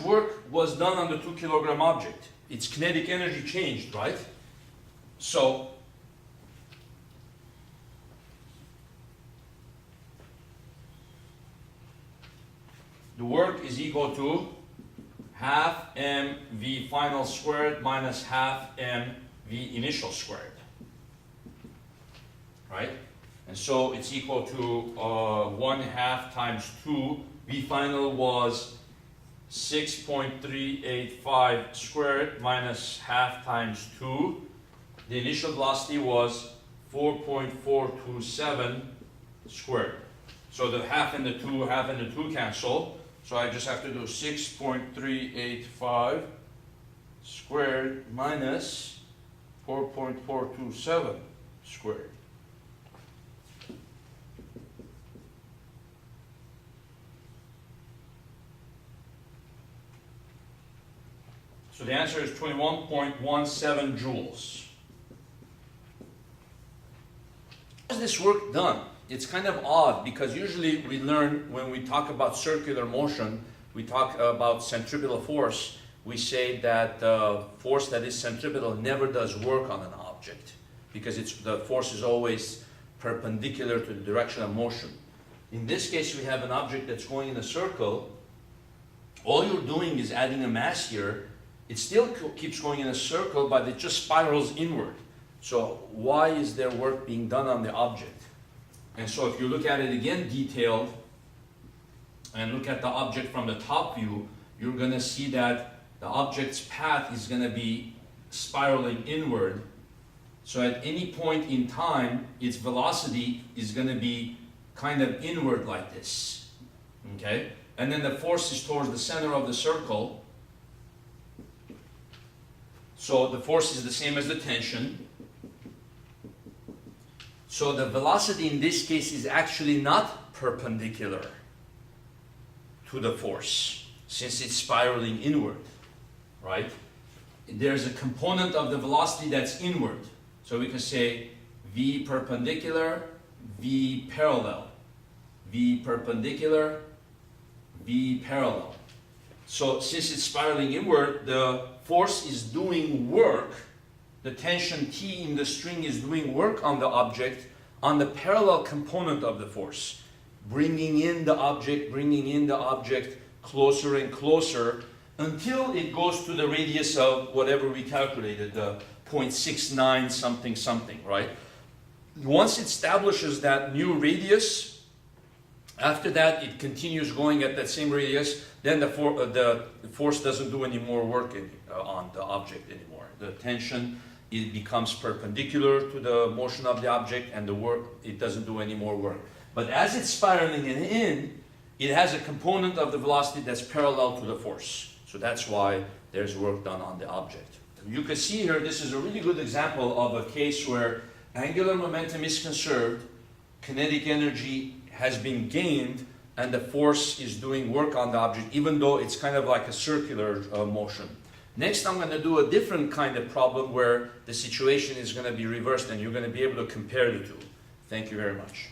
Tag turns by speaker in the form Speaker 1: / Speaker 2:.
Speaker 1: work was done on the 2 kilogram object. Its kinetic energy changed, right? So the work is equal to half mv final squared minus half mv initial squared, right? And so it's equal to 1/2 times 2. V final was 6.385 squared minus half times 2. The initial velocity was 4.427 squared. So the half and the 2 cancel. So I just have to do 6.385 squared minus 4.427 squared. So the answer is 21.17 joules. How is this work done? It's kind of odd because usually we learn when we talk about circular motion, we talk about centripetal force. We say that the force that is centripetal never does work on an object because the force is always perpendicular to the direction of motion. In this case, we have an object that's going in a circle. All you're doing is adding a mass here. It still keeps going in a circle, but it just spirals inward. So why is there work being done on the object? And so if you look at it again detailed, and look at the object from the top view, you're going to see that the object's path is going to be spiraling inward. So at any point in time, its velocity is going to be kind of inward like this. Okay? And then the force is towards the center of the circle. So the force is the same as the tension. So the velocity in this case is actually not perpendicular to the force, since it's spiraling inward, right? There's a component of the velocity that's inward. So we can say V perpendicular, V parallel. V perpendicular, V parallel. So since it's spiraling inward, the force is doing work. The tension T in the string is doing work on the object on the parallel component of the force, bringing in the object closer and closer until it goes to the radius of whatever we calculated, the 0.69 something something, right? Once it establishes that new radius, after that it continues going at that same radius, then the force doesn't do any more work on the object anymore. The tension, it becomes perpendicular to the motion of the object, and the work, it doesn't do any more work. But as it's spiraling in, it has a component of the velocity that's parallel to the force. So that's why there's work done on the object. You can see here, this is a really good example of a case where angular momentum is conserved, kinetic energy has been gained, and the force is doing work on the object, even though it's kind of like a circular motion. Next, I'm going to do a different kind of problem where the situation is going to be reversed and you're going to be able to compare the two. Thank you very much.